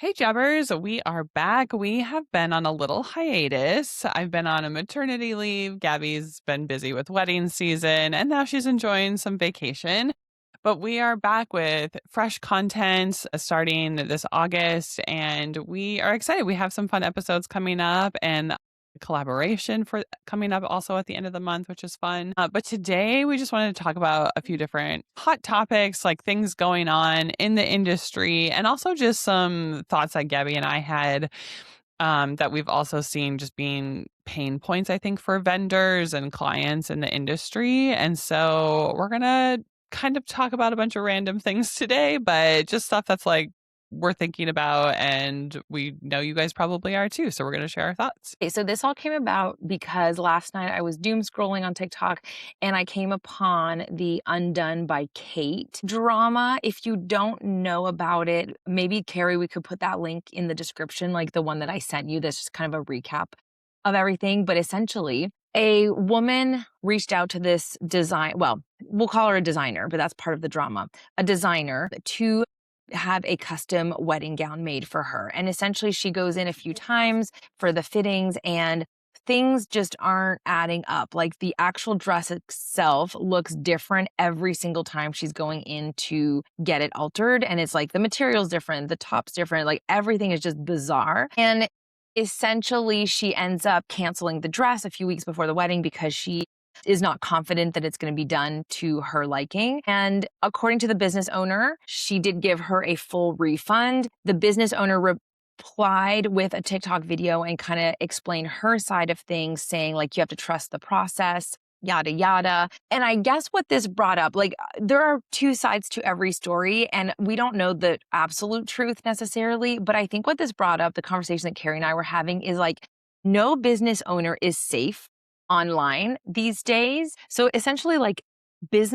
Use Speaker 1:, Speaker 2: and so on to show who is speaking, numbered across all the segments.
Speaker 1: Hey Jabbers, we are back. We have been on a little hiatus. I've been on a maternity leave. Gabby's been busy with wedding season, and now she's enjoying some vacation. But we are back with fresh content starting this August, and we are excited. We have some fun episodes coming up and collaboration for coming up also at the end of the month, which is fun. But today we just wanted to talk about a few different hot topics, like things going on in the industry, and also just some thoughts that Gabby and I had that we've also seen just being pain points, I think, for vendors and clients in the industry. And so we're going to kind of talk about a bunch of random things today, but just stuff that's like we're thinking about. And we know you guys probably are too. So we're going to share our thoughts.
Speaker 2: Okay, so this all came about because last night I was doom scrolling on TikTok and I came upon the Undone by Kate drama. If you don't know about it, maybe Kari, we could put that link in the description, like the one that I sent you. That's just kind of a recap of everything. But essentially, a woman reached out to this we'll call her a designer, but that's part of the drama, a designer to have a custom wedding gown made for her. And essentially she goes in a few times for the fittings and things just aren't adding up. Like the actual dress itself looks different every single time she's going in to get it altered. And it's like the material's different, the top's different, like everything is just bizarre. And essentially she ends up canceling the dress a few weeks before the wedding because she is not confident that it's going to be done to her liking. And according to the business owner, she did give her a full refund. The business owner replied with a TikTok video and kind of explained her side of things, saying like, you have to trust the process, yada, yada. And I guess what this brought up, like there are two sides to every story and we don't know the absolute truth necessarily. But I think what this brought up, the conversation that Kari and I were having is like, no business owner is safe online these days. So essentially like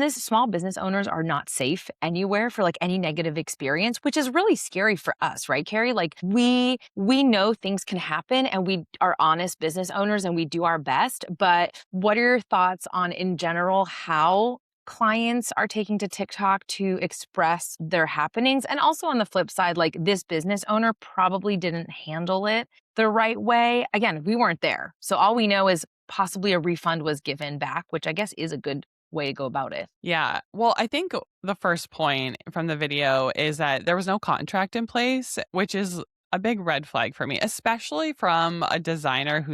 Speaker 2: small business owners are not safe anywhere for like any negative experience, which is really scary for us, right, Kari? Like we know things can happen and we are honest business owners and we do our best. But what are your thoughts on in general, how clients are taking to TikTok to express their happenings? And also on the flip side, like this business owner probably didn't handle it the right way. Again, we weren't there. So all we know is possibly a refund was given back, which I guess is a good way to go about it.
Speaker 1: Yeah. Well, I think the first point from the video is that there was no contract in place, which is a big red flag for me, especially from a designer who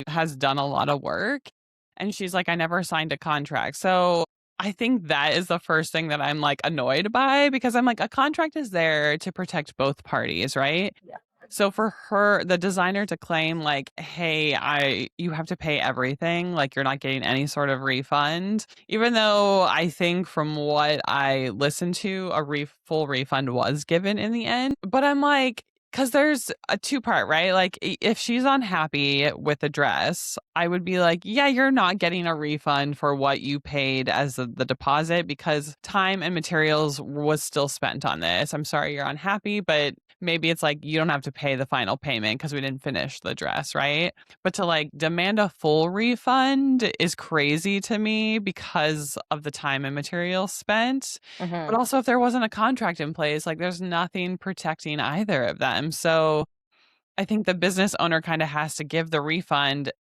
Speaker 1: has done a lot of work. And she's like, I never signed a contract. So I think that is the first thing that I'm like annoyed by because I'm like, a contract is there to protect both parties, right?
Speaker 2: Yeah.
Speaker 1: So for her, the designer to claim like, hey, you have to pay everything, like you're not getting any sort of refund, even though I think from what I listened to, full refund was given in the end. But I'm like, because there's a two-part, right? Like if she's unhappy with the dress, I would be like, yeah, you're not getting a refund for what you paid as the deposit because time and materials was still spent on this. I'm sorry you're unhappy, but maybe it's like you don't have to pay the final payment because we didn't finish the dress, right? But to like demand a full refund is crazy to me because of the time and materials spent.
Speaker 2: Mm-hmm.
Speaker 1: But also if there wasn't a contract in place, like there's nothing protecting either of them. So I think the business owner kind of has to give the refund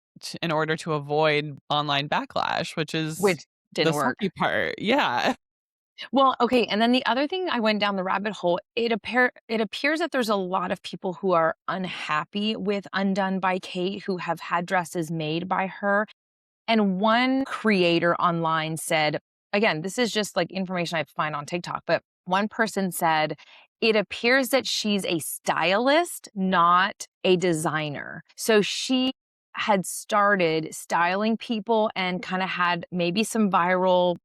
Speaker 1: in order to avoid online backlash, which
Speaker 2: Didn't
Speaker 1: the
Speaker 2: work.
Speaker 1: sucky part. Yeah.
Speaker 2: Well, okay. And then the other thing, I went down the rabbit hole. It appears that there's a lot of people who are unhappy with Undone by Kate who have had dresses made by her. And one creator online said, again, this is just like information I find on TikTok, but one person said, it appears that she's a stylist, not a designer. So she had started styling people and kind of had maybe some viral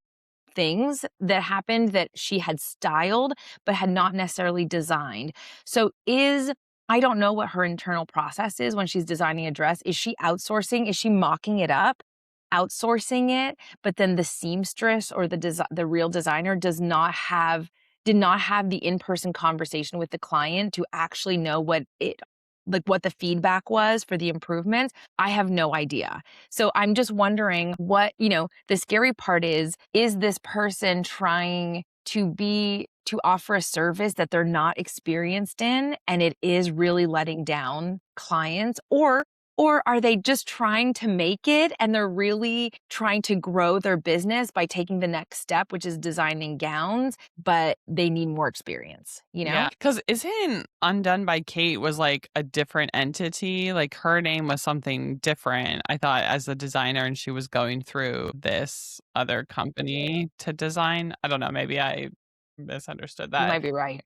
Speaker 2: things that happened that she had styled, but had not necessarily designed. So I don't know what her internal process is when she's designing a dress. Is she outsourcing? Is she mocking it up, outsourcing it? But then the seamstress or the real designer did not have the in-person conversation with the client to actually know what the feedback was for the improvements. I have no idea. So I'm just wondering what, the scary part is this person trying to to offer a service that they're not experienced in, and it is really letting down clients? Or are they just trying to make it and they're really trying to grow their business by taking the next step, which is designing gowns, but they need more experience, you know?
Speaker 1: Yeah, because isn't Undone by Kate was like a different entity? Like her name was something different, I thought, as a designer, and she was going through this other company to design. I don't know, maybe I misunderstood
Speaker 2: You
Speaker 1: that.
Speaker 2: might be right.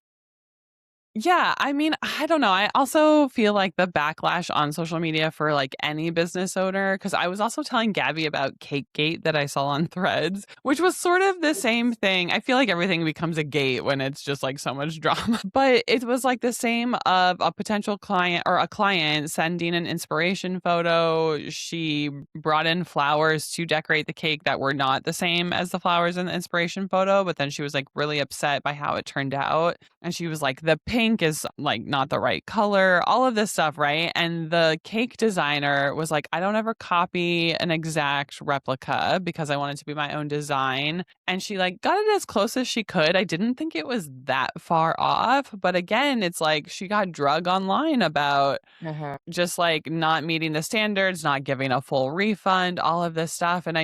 Speaker 1: Yeah, I mean, I don't know. I also feel like the backlash on social media for like any business owner, because I was also telling Gabby about Cake Gate that I saw on Threads, which was sort of the same thing. I feel like everything becomes a gate when it's just like so much drama, but it was like the same of a potential client or a client sending an inspiration photo. She brought in flowers to decorate the cake that were not the same as the flowers in the inspiration photo, but then she was like really upset by how it turned out. And she was like, the pink is like not the right color, all of this stuff, right? And the cake designer was like, I don't ever copy an exact replica because I want it to be my own design. And she like got it as close as she could. I didn't think it was that far off. But again, it's like she got drug online about
Speaker 2: Mhm.
Speaker 1: just like not meeting the standards, not giving a full refund, all of this stuff. And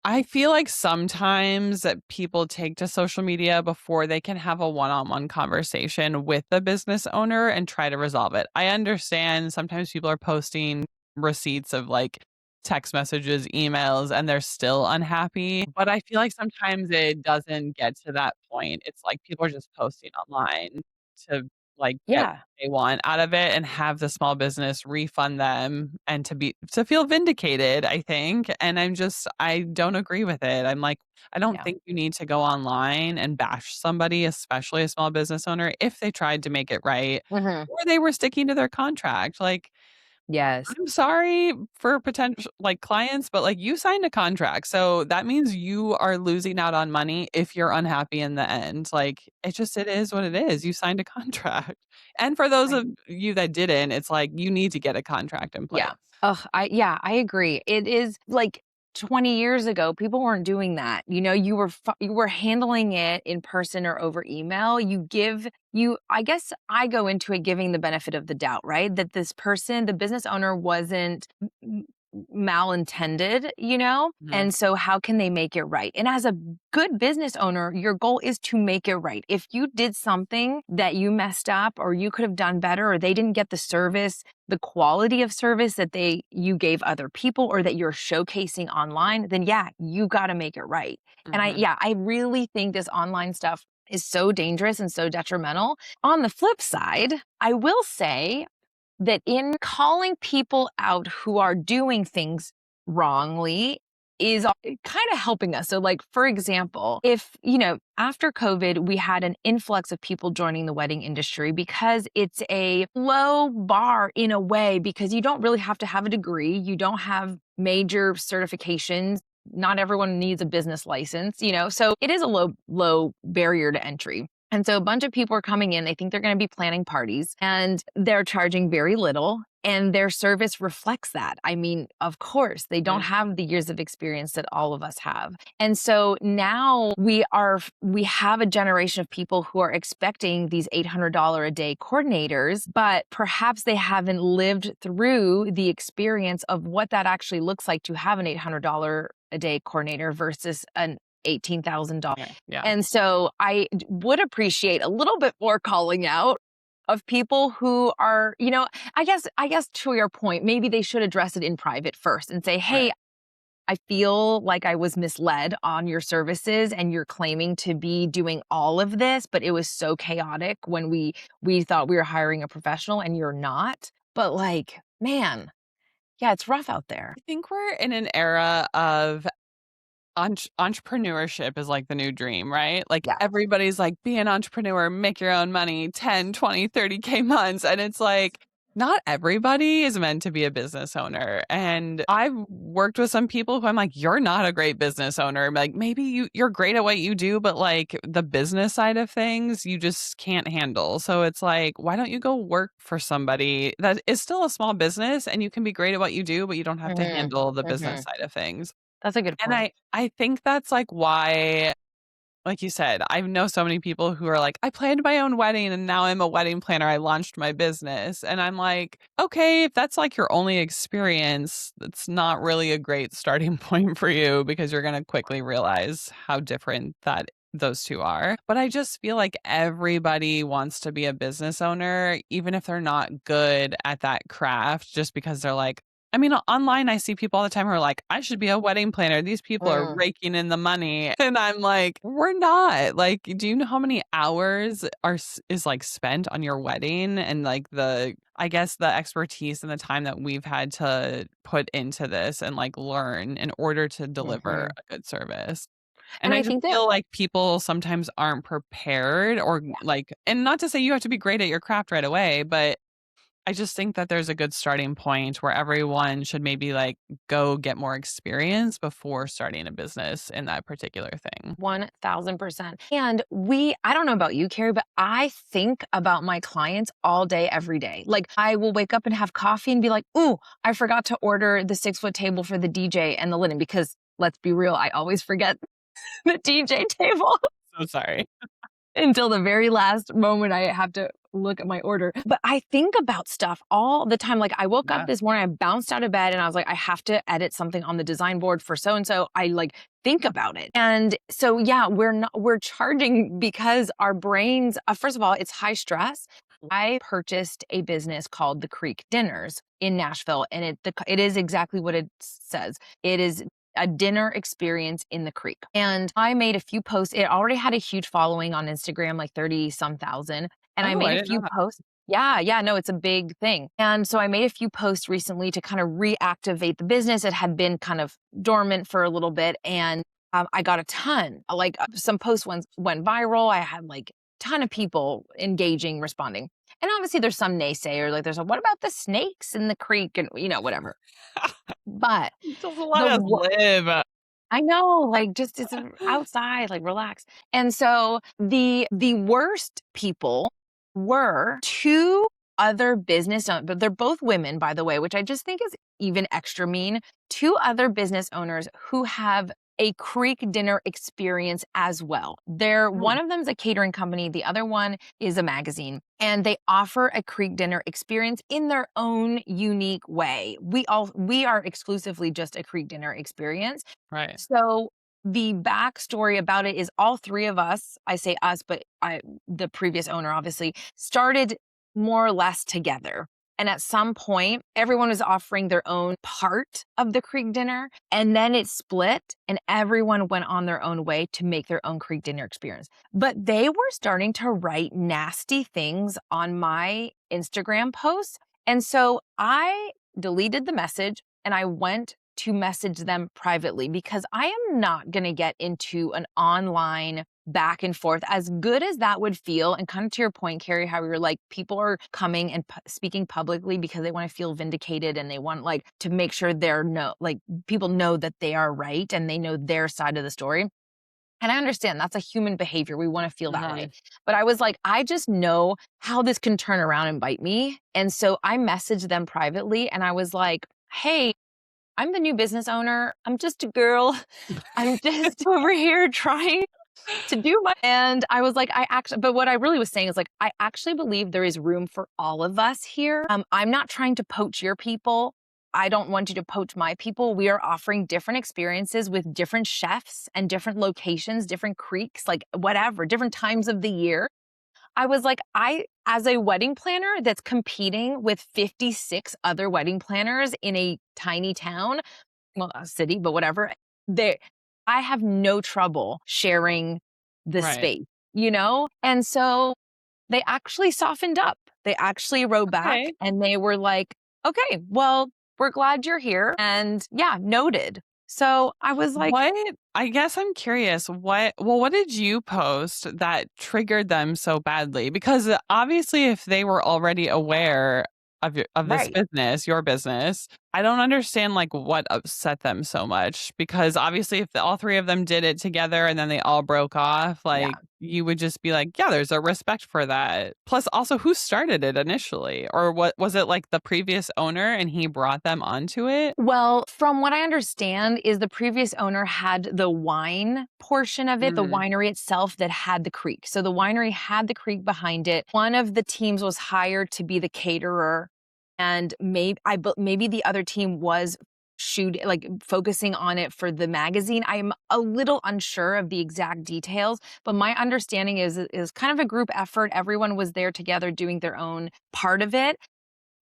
Speaker 1: I feel like sometimes that people take to social media before they can have a one-on-one conversation with the business owner and try to resolve it. I understand sometimes people are posting receipts of like text messages, emails, and they're still unhappy. But I feel like sometimes it doesn't get to that point. It's like people are just posting online to like get
Speaker 2: Yeah.
Speaker 1: they want out of it and have the small business refund them and to feel vindicated, I think. And I don't agree with it. I'm like, I don't
Speaker 2: Yeah.
Speaker 1: think you need to go online and bash somebody, especially a small business owner, if they tried to make it right
Speaker 2: Mhm.
Speaker 1: or they were sticking to their contract. Like,
Speaker 2: Yes.
Speaker 1: I'm sorry for potential like clients, but like you signed a contract. So that means you are losing out on money if you're unhappy in the end. Like it is what it is. You signed a contract. And for those
Speaker 2: Right.
Speaker 1: of you that didn't, it's like you need to get a contract in place.
Speaker 2: Yeah. Ugh, I agree. It is like 20 years ago, people weren't doing that. You know, you were handling it in person or over email. I guess I go into it giving the benefit of the doubt, right? That this person, the business owner wasn't malintended, you know?
Speaker 1: Mhm.
Speaker 2: And so how can they make it right? And as a good business owner, your goal is to make it right. If you did something that you messed up or you could have done better or they didn't get the service, the quality of service that you gave other people or that you're showcasing online, then yeah, you got to make it right. And
Speaker 1: Mhm.
Speaker 2: I really think this online stuff is so dangerous and so detrimental. On the flip side, I will say that in calling people out who are doing things wrongly is kind of helping us. So, like, for example, if, after COVID, we had an influx of people joining the wedding industry because it's a low bar in a way, because you don't really have to have a degree, you don't have major certifications. Not everyone needs a business license, so it is a low barrier to entry. And so a bunch of people are coming in. They think they're going to be planning parties and they're charging very little. And their service reflects that. I mean, of course, they don't
Speaker 1: Mhm.
Speaker 2: have the years of experience that all of us have. And so now we have a generation of people who are expecting these $800 a day coordinators, but perhaps they haven't lived through the experience of what that actually looks like to have an $800 a day coordinator versus an $18,000.
Speaker 1: Yeah.
Speaker 2: And so would appreciate a little bit more calling out of people who are, I guess to your point, maybe they should address it in private first and say,
Speaker 1: Right.
Speaker 2: "Hey, I feel like I was misled on your services and you're claiming to be doing all of this, but it was so chaotic when we thought we were hiring a professional and you're not." But like, man, yeah, it's rough out there.
Speaker 1: I think we're in an era of entrepreneurship is like the new dream, right? Like
Speaker 2: Yeah.
Speaker 1: everybody's like, be an entrepreneur, make your own money, 10, 20, 30K months. And it's like, not everybody is meant to be a business owner. And I've worked with some people who I'm like, you're not a great business owner. Like maybe you're great at what you do, but like the business side of things, you just can't handle. So it's like, why don't you go work for somebody that is still a small business and you can be great at what you do, but you don't have to
Speaker 2: Hmm.
Speaker 1: handle the business
Speaker 2: Hmm.
Speaker 1: side of things.
Speaker 2: That's a good
Speaker 1: And
Speaker 2: point.
Speaker 1: I think that's, like, why like you said, I know so many people who are like, I planned my own wedding and now I'm a wedding planner. I launched my business. And I'm like, okay, if that's like your only experience, that's not really a great starting point for you because you're going to quickly realize how different that those two are. But I just feel like everybody wants to be a business owner, even if they're not good at that craft, just because they're like, I mean, online, I see people all the time who are like, I should be a wedding planner. These people are
Speaker 2: Mm,
Speaker 1: raking in the money. And I'm like, we're not. Like, do you know how many hours is like spent on your wedding and like I guess the expertise and the time that we've had to put into this and like learn in order to deliver
Speaker 2: mhm.
Speaker 1: a good service. And
Speaker 2: And
Speaker 1: I
Speaker 2: I
Speaker 1: just
Speaker 2: think that
Speaker 1: feel like people sometimes aren't prepared or like, and not to say you have to be great at your craft right away, but I just think that there's a good starting point where everyone should maybe like go get more experience before starting a business in that particular thing.
Speaker 2: 1000%. And I don't know about you, Carrie, but I think about my clients all day, every day. Like I will wake up and have coffee and be like, ooh, I forgot to order the 6-foot table for the DJ and the linen because let's be real, I always forget the DJ table.
Speaker 1: So sorry.
Speaker 2: Until the very last moment I have to look at my order. But I think about stuff all the time. Like I woke up
Speaker 1: Yeah.
Speaker 2: this morning, I bounced out of bed and I was like, I have to edit something on the design board for so and so. I like think about it. And so yeah, we're charging because our brains, first of all, it's high stress. I purchased a business called the Creek Dinners in Nashville, and it is exactly what it says. It is a dinner experience in the creek. And I made a few posts. It already had a huge following on Instagram, like 30 some thousand. And I
Speaker 1: Oh,
Speaker 2: made
Speaker 1: I
Speaker 2: a
Speaker 1: didn't know
Speaker 2: few
Speaker 1: that.
Speaker 2: posts. Yeah, no, it's a big thing. And so I made a few posts recently to kind of reactivate the business. It had been kind of dormant for a little bit. And I got a ton, like some posts went viral. I had like a ton of people engaging, responding. And obviously there's some naysayer, like what about the snakes in the creek and, whatever. But
Speaker 1: Just let
Speaker 2: the
Speaker 1: us live.
Speaker 2: I know, like just it's outside, like relax. And so the worst people were two other business owners, but they're both women, by the way, which I just think is even extra mean. Two other business owners who have a creek dinner experience as well.
Speaker 1: Hmm.
Speaker 2: One of them is a catering company, the other one is a magazine, and they offer a creek dinner experience in their own unique way. We are exclusively just a creek dinner experience.
Speaker 1: Right.
Speaker 2: So the backstory about it is all three of us, I say us, but the previous owner obviously started more or less together. And at some point, everyone was offering their own part of the Creek dinner. And then it split and everyone went on their own way to make their own Creek dinner experience. But they were starting to write nasty things on my Instagram posts. And so I deleted the message and I went to message them privately because I am not going to get into an online back and forth, as good as that would feel. And kind of to your point, Carrie, how you're like, people are coming and speaking publicly because they want to feel vindicated and they want like to make sure people know that they are right and they know their side of the story. And I understand that's a human behavior. We want to feel that way.
Speaker 1: Mhm.
Speaker 2: But I was like, I just know how this can turn around and bite me. And so I messaged them privately and I was like, hey, I'm the new business owner. I'm just a girl. I'm just over here trying to do and I was like, but what I really was saying is like, I actually believe there is room for all of us here. I'm not trying to poach your people. I don't want you to poach my people. We are offering different experiences with different chefs and different locations, different creeks, like whatever, different times of the year. I was like, as a wedding planner that's competing with 56 other wedding planners in a tiny town, well, a city, but whatever, I have no trouble sharing the
Speaker 1: Right.
Speaker 2: space. And so they actually softened up. They actually wrote back
Speaker 1: Okay.
Speaker 2: and they were like, okay, well, we're glad you're here. And yeah, noted. So I was like,
Speaker 1: What I guess I'm curious, what did you post that triggered them so badly? Because obviously if they were already aware of this
Speaker 2: right.
Speaker 1: business, your business, I don't understand like what upset them so much because obviously if all three of them did it together and then they all broke off,
Speaker 2: Yeah.
Speaker 1: like you would just be like, yeah, there's a respect for that. Plus, also, who started it initially? Or what was it like the previous owner and he brought them onto it?
Speaker 2: Well, from what I understand is the previous owner had the wine portion of it, the
Speaker 1: Mm,
Speaker 2: winery itself that had the creek. So the winery had the creek behind it. One of the teams was hired to be the caterer, and maybe the other team was focusing on it for the magazine. I'm a little unsure of the exact details, but my understanding is kind of a group effort. Everyone was there together doing their own part of it.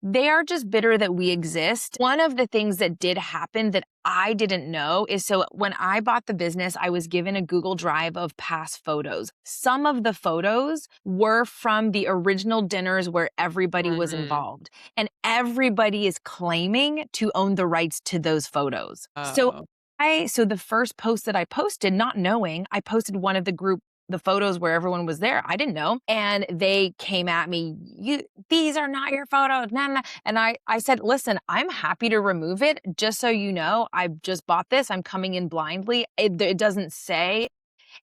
Speaker 2: They are just bitter that we exist. One of the things that did happen that I didn't know is, so when I bought the business, I was given a Google Drive of past photos. Some of the photos were from the original dinners where everybody was
Speaker 1: mm,
Speaker 2: involved, and everybody is claiming to own the rights to those photos. So
Speaker 1: oh,
Speaker 2: so the first post that I posted, not knowing, I posted one of the photos where everyone was there. I didn't know. And they came at me, these are not your photos. Nah, nah. And I said, listen, I'm happy to remove it. Just so you know, I've just bought this. I'm coming in blindly. It doesn't say.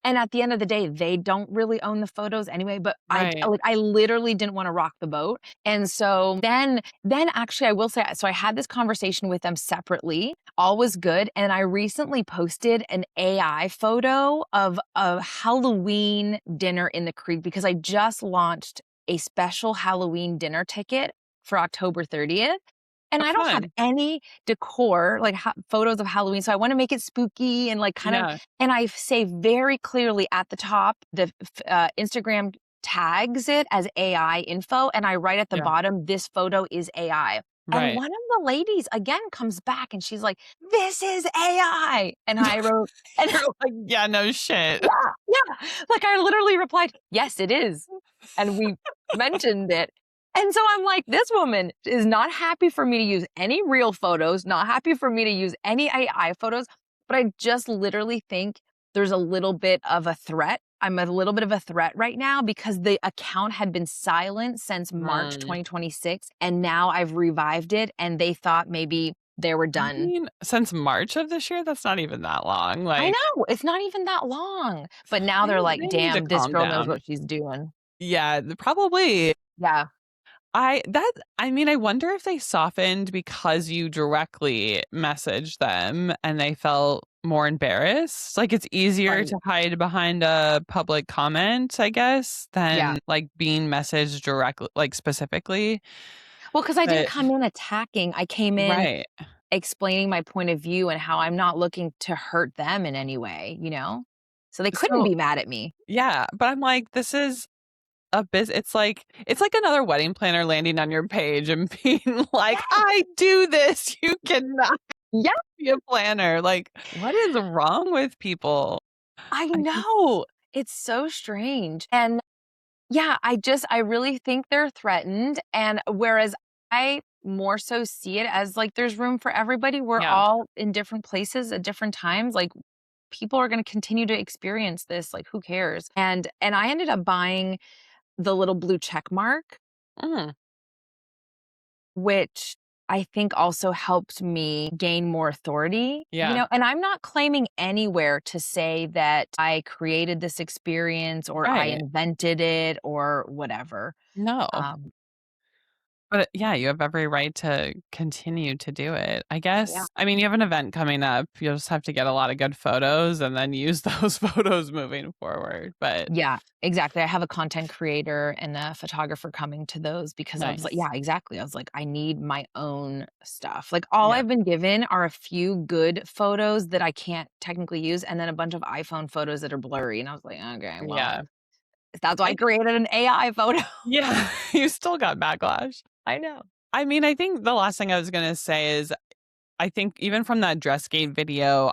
Speaker 2: And at the end of the day, they don't really own the photos anyway, but
Speaker 1: right.
Speaker 2: I literally didn't want to rock the boat. And so then actually I will say, so I had this conversation with them separately. All was good. And I recently posted an AI photo of a Halloween dinner in the creek because I just launched a special Halloween dinner ticket for October 30th. And
Speaker 1: Oh,
Speaker 2: I don't have
Speaker 1: fun.
Speaker 2: any decor, like photos of Halloween. So I want to make it spooky and like kind of,
Speaker 1: Yeah.
Speaker 2: and I say very clearly at the top, the Instagram tags it as AI info. And I write at the
Speaker 1: Yeah.
Speaker 2: bottom, this photo is AI. And
Speaker 1: Right.
Speaker 2: one of the ladies again comes back and she's like, this is AI. And I wrote, and
Speaker 1: You're like, yeah, no shit.
Speaker 2: yeah, yeah. Like I literally replied, yes, it is. And we mentioned it. And so I'm like, this woman is not happy for me to use any real photos, not happy for me to use any AI photos, but I just literally think there's a little bit of a threat. I'm a little bit of a threat right now because the account had been silent since March
Speaker 1: Mm.
Speaker 2: 2026. And now I've revived it and they thought maybe they were
Speaker 1: I
Speaker 2: done.
Speaker 1: mean, since March of this year, that's not even that long.
Speaker 2: I
Speaker 1: Like,
Speaker 2: know it's not even that long, but now they're like,
Speaker 1: they need to
Speaker 2: damn, this
Speaker 1: calm
Speaker 2: girl knows
Speaker 1: down.
Speaker 2: what she's doing.
Speaker 1: Yeah, probably.
Speaker 2: Yeah.
Speaker 1: I mean, I wonder if they softened because you directly messaged them and they felt more embarrassed. Like it's easier
Speaker 2: Right.
Speaker 1: to hide behind a public comment, I guess,
Speaker 2: Yeah.
Speaker 1: than like being messaged directly, like specifically.
Speaker 2: Well, because I didn't
Speaker 1: But
Speaker 2: come in attacking. I came in
Speaker 1: right.
Speaker 2: explaining my point of view and how I'm not looking to hurt them in any way, you know? So they couldn't
Speaker 1: So
Speaker 2: be mad at me.
Speaker 1: yeah, but I'm like, this is a biz it's like another wedding planner landing on your page and being like, I do this. You cannot
Speaker 2: Yeah,
Speaker 1: be a planner. Like, what is wrong with people?
Speaker 2: I
Speaker 1: I just
Speaker 2: know. It's so strange. And yeah, I really think they're threatened. And whereas I more so see it as like there's room for everybody. We're
Speaker 1: yeah.
Speaker 2: all in different places at different times. Like people are going to continue to experience this. Like who cares? And I ended up buying the little blue check mark,
Speaker 1: Mm,
Speaker 2: which I think also helped me gain more authority, you
Speaker 1: yeah.
Speaker 2: know, and I'm not claiming anywhere to say that I created this experience or I
Speaker 1: Right.
Speaker 2: invented it or whatever.
Speaker 1: No.
Speaker 2: Um,
Speaker 1: But yeah, you have every right to continue to do it. I
Speaker 2: yeah.
Speaker 1: guess. I mean, you have an event coming up. You'll just have to get a lot of good photos and then use those photos moving forward. But
Speaker 2: Yeah, exactly. I have a content creator and a photographer coming to those because I was like,
Speaker 1: nice.
Speaker 2: yeah, exactly. I was like, I need my own stuff. Like all
Speaker 1: Yeah.
Speaker 2: I've been given are a few good photos that I can't technically use and then a bunch of iPhone photos that are blurry. And I was like, okay, well,
Speaker 1: Yeah.
Speaker 2: that's why I
Speaker 1: I
Speaker 2: created an AI photo.
Speaker 1: yeah, you still got backlash.
Speaker 2: I know.
Speaker 1: I mean, I think the last thing I was gonna say is I think even from that Dressgate video,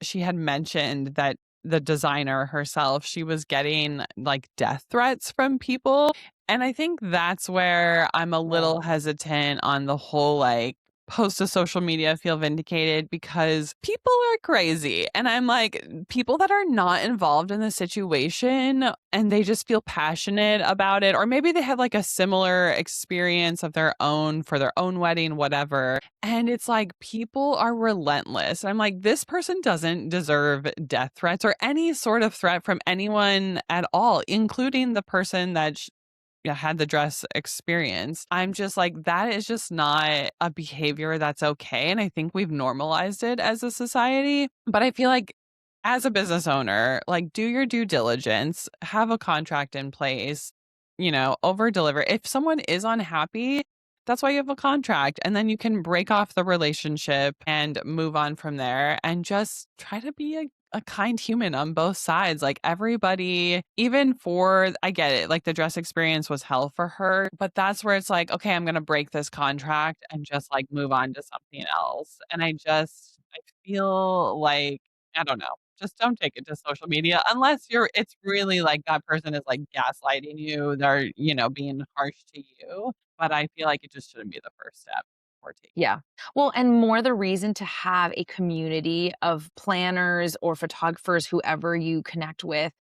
Speaker 1: she had mentioned that the designer herself, she was getting like death threats from people. And I think that's where I'm a little
Speaker 2: Whoa.
Speaker 1: hesitant on the whole like post to social media feel vindicated because people are crazy. And I'm like, people that are not involved in the situation and they just feel passionate about it, or maybe they had like a similar experience of their own for their own wedding, whatever. And it's like people are relentless. I'm like, this person doesn't deserve death threats or any sort of threat from anyone at all, including the person that had the dress experience. I'm just like, that is just not a behavior that's okay. And I think we've normalized it as a society. But I feel like as a business owner, like do your due diligence, have a contract in place, over deliver. If someone is unhappy, that's why you have a contract. And then you can break off the relationship and move on from there and just try to be a kind human on both sides. Like everybody, even for, I get it, like the dress experience was hell for her, but that's where it's like, okay, I'm going to break this contract and just like move on to something else. And I feel like, I don't know, just don't take it to social media unless it's really like that person is like gaslighting you. They're, being harsh to you. But I feel like it just shouldn't be the first step for taking.
Speaker 2: Yeah. Well, and more the reason to have a community of planners or photographers, whoever you connect with.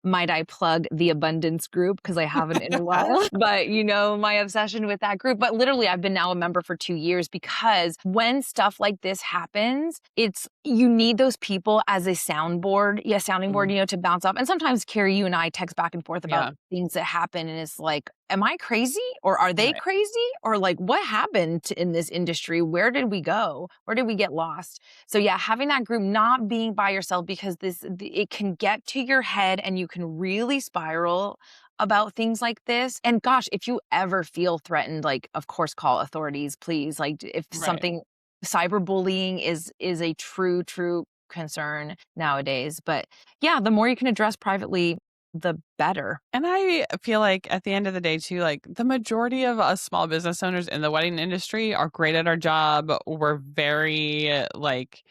Speaker 2: Might I plug the Abundance group because I haven't in a while, but my obsession with that group. But literally, I've been now a member for 2 years because when stuff like this happens, you need those people as a sounding board,
Speaker 1: Mm,
Speaker 2: to bounce off. And sometimes Carrie, you and I text back and forth about
Speaker 1: yeah,
Speaker 2: things that happen, and it's like, am I crazy or are they
Speaker 1: right.
Speaker 2: crazy or like what happened in this industry? Where did we go? Where did we get lost? So yeah, having that group, not being by yourself, because it can get to your head and you can really spiral about things like this. And gosh, if you ever feel threatened, like of course call authorities, please. Like if
Speaker 1: Right.
Speaker 2: something cyberbullying is a true concern nowadays. But yeah, the more you can address privately, the better.
Speaker 1: And I feel like at the end of the day too, like the majority of us small business owners in the wedding industry are great at our job. We're very like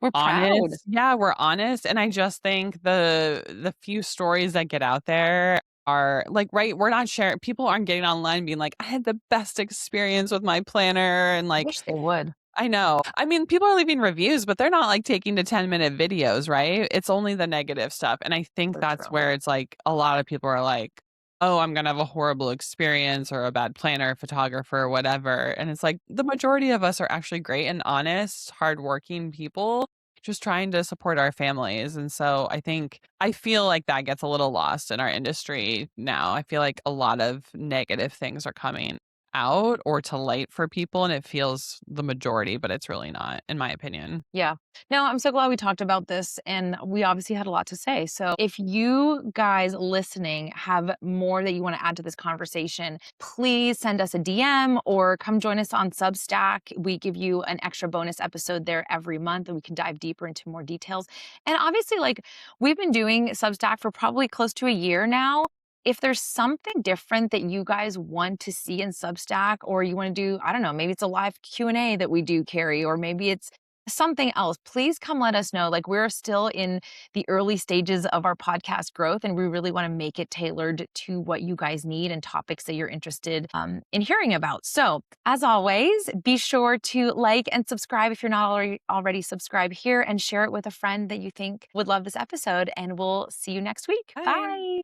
Speaker 2: We're proud.
Speaker 1: honest. Yeah, we're honest. And I just think the few stories that get out there are like, right, we're not sharing, people aren't getting online being like, I had the best experience with my planner and
Speaker 2: I
Speaker 1: like
Speaker 2: wish they would.
Speaker 1: I know. I mean, people are leaving reviews, but they're not like taking to 10-minute videos, right? It's only the negative stuff. And I think
Speaker 2: So
Speaker 1: that's
Speaker 2: true.
Speaker 1: where it's like a lot of people are like, oh, I'm going to have a horrible experience or a bad planner, photographer, or whatever. And it's like the majority of us are actually great and honest, hardworking people just trying to support our families. And so I feel like that gets a little lost in our industry now. I feel like a lot of negative things are coming out or to light for people, and it feels the majority, but it's really not, in my opinion.
Speaker 2: Yeah. No, I'm so glad we talked about this and we obviously had a lot to say. So if you guys listening have more that you want to add to this conversation, please send us a DM or come join us on Substack. We give you an extra bonus episode there every month and we can dive deeper into more details. And obviously, like we've been doing Substack for probably close to a year now. If there's something different that you guys want to see in Substack, or you want to do, I don't know, maybe it's a live Q&A that we do, Carrie, or maybe it's something else, please come let us know. Like we're still in the early stages of our podcast growth, and we really want to make it tailored to what you guys need and topics that you're interested in hearing about. So as always, be sure to like and subscribe if you're not already subscribed here, and share it with a friend that you think would love this episode. And we'll see you next week.
Speaker 1: Bye.
Speaker 2: Bye.